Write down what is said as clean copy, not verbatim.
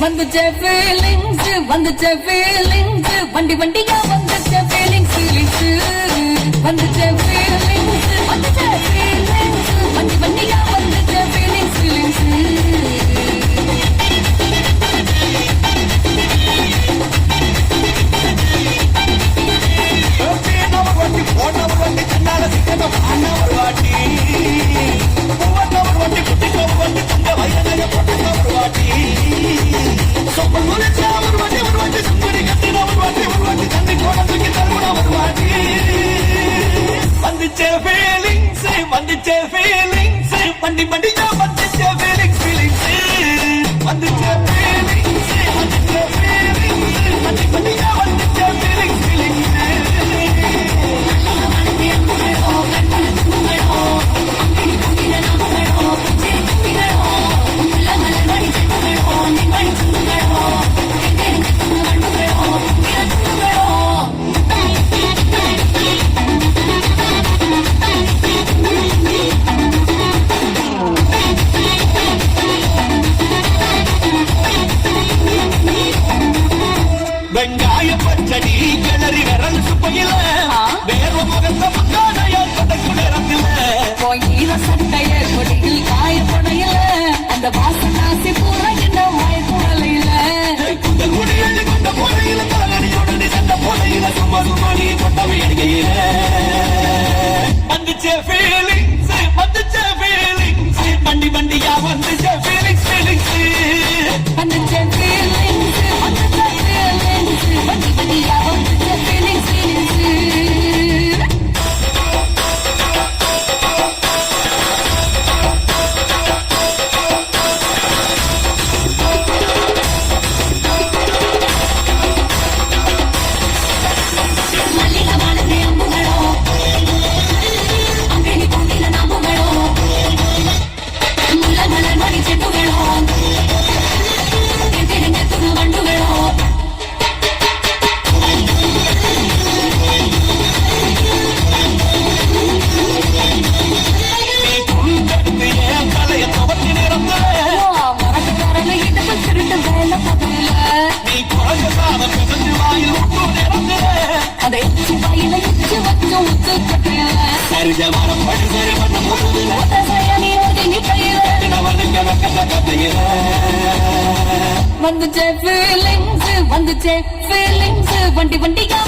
வந்துச்சே feelings வந்துச்சே feelings வண்டி வண்டியா வந்துச்சே feelings வந்துச்சே feelings வந்துச்சே feelings வண்டி வண்டியா வந்துச்சே ஃபீலிங்ஸ் வந்துச்சே ஃபீலிங்ஸ் வண்டி வண்டியா வந்துச்சே ஃபீலிங்ஸ் வந்துச்சே ஃபீலிங்ஸ் வந்துச்சே ஃபீலிங்ஸ் வண்டி வண்டியா வந்துச்சே ஃபீலிங்ஸ் வெங்காய பச்சடி கிளறி விரல் சுப்பையில வேற முகத்த மங்கானையால் பதக்கு நேரத்தில் கோயில சட்டைய கொடியில் காய கொடையில அந்த வாசனாசி பூரா என்ன வாய குழலையில குந்த குடியில் கொண்ட போலையில தலையடியோடு சண்ட போலையில சும்மா சும்மாடி கொண்ட வேடிக்கையில வந்துச்சே ஃபீலிங்ஸ் வந்துச்சே ஃபீலிங்ஸ் வண்டி வண்டியா வந்துச்சே ஃபீலிங்ஸ் வந்துச்சே ஃபீலிங்ஸ் வந்துச்சே ஃபீலிங்ஸ் வண்டி வண்டியா வந்துச்சே ஃபீலிங்ஸ் வந்துச்சே ஃபீலிங்ஸ் வந்துச்சே ஃபீலிங்ஸ் வண்டி வண்டியா